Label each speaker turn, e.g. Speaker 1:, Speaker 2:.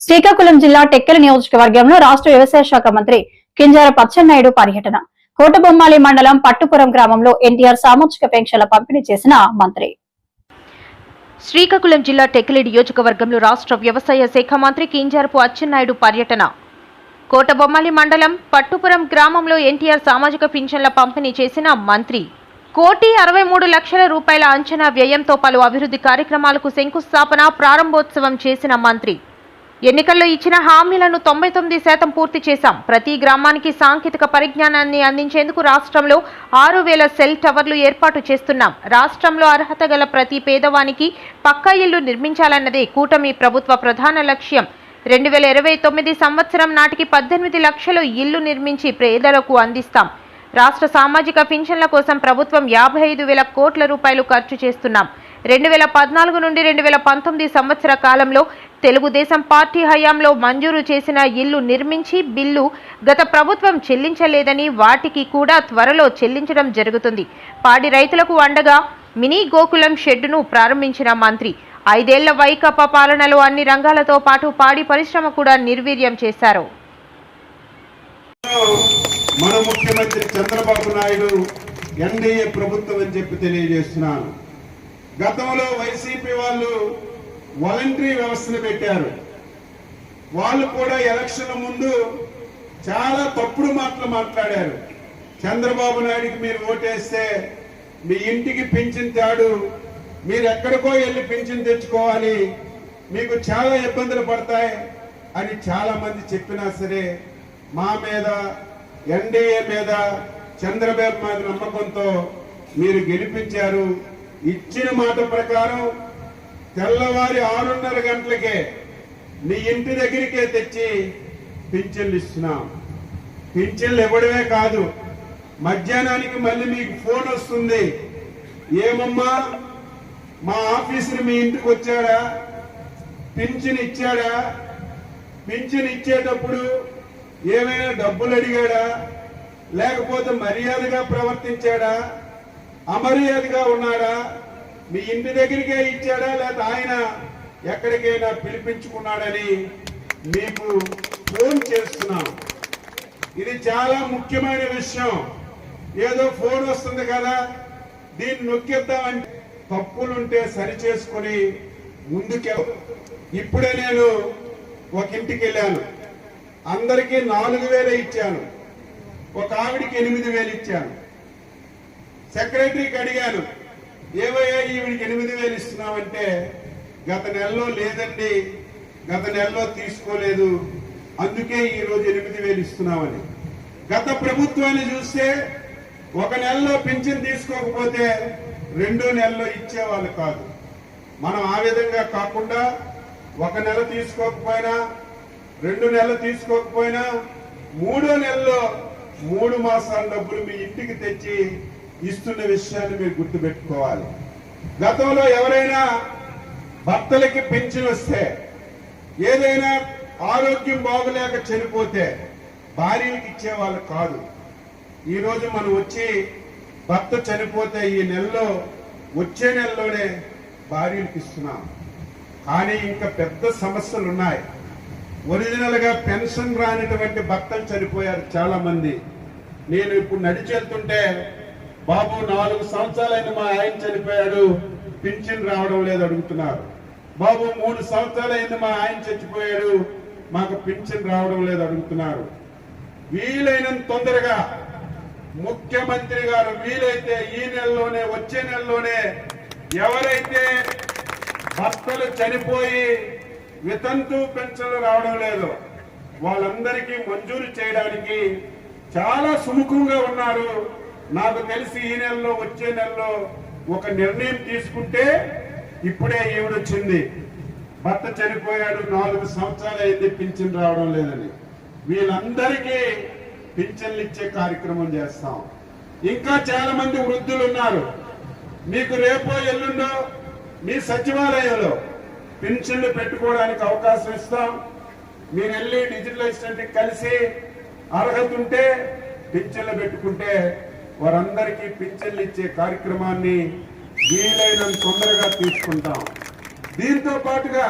Speaker 1: శ్రీకాకుళం జిల్లా టెక్కలి నియోజకవర్గంలో రాష్ట్ర వ్యవసాయ శాఖ మంత్రి కింజరాపు అచ్చెన్నాయుడు పర్యటన. కోటబొమ్మాళి మండలం పట్టుపురం గ్రామంలో ఎన్టీఆర్ సామాజిక పెన్షన్ల పంపిణీ చేసిన మంత్రి.
Speaker 2: శ్రీకాకుళం జిల్లా టెక్కలి నియోజకవర్గంలో రాష్ట్ర వ్యవసాయ శాఖ మంత్రి కింజరాపు అచ్చెన్నాయుడు పర్యటన. కోటబొమ్మాళి మండలం పట్టుపురం గ్రామంలో ఎన్టీఆర్ సామాజిక పెన్షన్ల పంపిణీ చేసిన మంత్రి. 1,63,00,000 రూపాయల అంచనా వ్యయంతో పలు అభివృద్ధి కార్యక్రమాలకు శంకుస్థాపన, ప్రారంభోత్సవం చేసిన మంత్రి. ఎన్నికల్లో ఇచ్చిన హామీలను 99% పూర్తి చేశాం. ప్రతి గ్రామానికి సాంకేతిక పరిజ్ఞానాన్ని అందించేందుకు రాష్ట్రంలో 6,000 సెల్ టవర్లు ఏర్పాటు చేస్తున్నాం. రాష్ట్రంలో అర్హత గల ప్రతి పేదవానికి పక్కా ఇల్లు నిర్మించాలన్నదే కూటమి ప్రభుత్వ ప్రధాన లక్ష్యం. 2029 సంవత్సరం నాటికి 18 లక్షల ఇల్లు నిర్మించి పేదలకు అందిస్తాం. రాష్ట్ర సామాజిక పెన్షన్ల కోసం ప్రభుత్వం 55,000 కోట్ల రూపాయలు ఖర్చు చేస్తున్నాం. 2014 నుండి 2019 సంవత్సర కాలంలో తెలుగుదేశం పార్టీ హయాంలో మంజూరు చేసిన ఇల్లు నిర్మించి బిల్లు గత ప్రభుత్వం చెల్లించలేదని వాటికి కూడా త్వరలో చెల్లించడం జరుగుతుంది. పాడి రైతులకు అండగా మినీ గోకులం షెడ్డును ప్రారంభించిన మంత్రి. 5 ఏళ్ల వైకాపా పాలనలో అన్ని రంగాలతో పాటు పాడి పరిశ్రమ కూడా నిర్వీర్యం చేశారు.
Speaker 3: మన ముఖ్యమంత్రి చంద్రబాబు నాయుడు ఎన్డీఏ ప్రభుత్వం అని చెప్పి తెలియజేస్తున్నాను. గతంలో వైసీపీ వాళ్ళు వాలంటరీ వ్యవస్థను పెట్టారు. వాళ్ళు కూడా ఎలక్షన్ల ముందు చాలా తప్పుడు మాటలు మాట్లాడారు. చంద్రబాబు నాయుడికి మీరు ఓటేస్తే మీ ఇంటికి పింఛన్ తాడు, మీరు ఎక్కడికో వెళ్ళి పింఛన్ తెచ్చుకోవాలి, మీకు చాలా ఇబ్బందులు పడతాయి అని చాలా మంది చెప్పినా సరే మా మీద, ఎన్డీఏ మీద, చంద్రబాబు మీద నమ్మకంతో మీరు గెలిపించారు. ఇచ్చిన మాట ప్రకారం తెల్లవారి 6:30 గంటలకే మీ ఇంటి దగ్గరికే తెచ్చి పింఛన్లు ఇస్తున్నాం. పింఛన్లు ఇవ్వడమే కాదు, మధ్యాహ్నానికి మళ్ళీ మీకు ఫోన్ వస్తుంది. ఏమమ్మా మా ఆఫీసర్ మీ ఇంటికి వచ్చాడా, పింఛన్ ఇచ్చాడా, పింఛన్ ఇచ్చేటప్పుడు ఏమైనా డబ్బులు అడిగాడా, లేకపోతే మర్యాదగా ప్రవర్తించాడా, అమర్యాదగా ఉన్నాడా, మీ ఇంటి దగ్గరికే ఇచ్చాడా, లేదా ఆయన ఎక్కడికైనా పిలిపించుకున్నాడని మీకు ఫోన్ చేస్తున్నాం. ఇది చాలా ముఖ్యమైన విషయం. ఏదో ఫోన్ వస్తుంది కదా దీన్ని నొక్కిద్దామంటే తప్పులుంటే సరి చేసుకుని ముందుకే. ఇప్పుడే నేను ఒక ఇంటికి వెళ్ళాను, అందరికీ 4,000 ఇచ్చాను, ఒక ఆవిడికి 8,000 ఇచ్చాను. సెక్రటరీకి అడిగాను, ఏవయ్యా ఈవిడికి 8,000 ఇస్తున్నామంటే గత నెలలో లేదండి, గత నెలలో తీసుకోలేదు, అందుకే ఈరోజు 8,000 ఇస్తున్నామని. గత ప్రభుత్వాన్ని చూస్తే ఒక నెలలో పింఛన్ తీసుకోకపోతే 2వ నెలలో ఇచ్చేవాళ్ళు కాదు. మనం ఆ విధంగా కాకుండా ఒక నెల తీసుకోకపోయినా, 2 నెలలు తీసుకోకపోయినా 3వ నెలలో 3 మాసాల డబ్బులు మీ ఇంటికి తెచ్చి ఇస్తున్న విషయాన్ని మీరు గుర్తుపెట్టుకోవాలి. గతంలో ఎవరైనా భర్తలకి పెన్షన్ వస్తే, ఏదైనా ఆరోగ్యం బాగులేక చనిపోతే భార్యలకు ఇచ్చేవాళ్ళు కాదు. ఈరోజు మనం వచ్చి భర్త చనిపోతే ఈ నెలలో, వచ్చే నెలలోనే భార్యలకు ఇస్తున్నాం. కానీ ఇంకా పెద్ద సమస్యలు ఉన్నాయి. ఒరిజినల్ గా పెన్షన్ రానిటువంటి భర్తలు చనిపోయారు చాలా మంది. నేను ఇప్పుడు నడిచి వెళ్తుంటే, బాబు 4 సంవత్సరాలైన మా ఆయన చనిపోయాడు, పింఛన్ రావడం లేదు అడుగుతున్నారు. బాబు 3 సంవత్సరాలైంది మా ఆయన చచ్చిపోయాడు, మాకు పింఛన్ రావడం లేదు అడుగుతున్నారు. వీలైనంత తొందరగా ముఖ్యమంత్రి గారు వీలైతే ఈ నెలలోనే, వచ్చే నెలలోనే ఎవరైతే భర్తలు చనిపోయి వితంతు పెన్షన్లు రావడం లేదు వాళ్ళందరికీ మంజూరు చేయడానికి చాలా సుముఖంగా ఉన్నారు. నాకు తెలిసి ఈ నెలలో, వచ్చే నెలలో ఒక నిర్ణయం తీసుకుంటే, ఇప్పుడే ఈవిడొచ్చింది, భర్త చనిపోయాడు, 4 సంవత్సరాలు అయింది, పింఛన్ రావడం లేదని. వీళ్ళందరికీ పింఛన్లు ఇచ్చే కార్యక్రమం చేస్తాం. ఇంకా చాలా మంది వృద్ధులు ఉన్నారు. మీకు రేపో ఎల్లుండో మీ సచివాలయంలో పింఛన్లు పెట్టుకోవడానికి అవకాశం ఇస్తాం. మీరు వెళ్ళి డిజిటల్ అసిస్టెంట్కి కలిసి అర్హత ఉంటే పింఛన్లు పెట్టుకుంటే వారందరికీ పింఛన్లు ఇచ్చే కార్యక్రమాన్ని వీలైనంత తొందరగా తీసుకుంటాం. దీంతో పాటుగా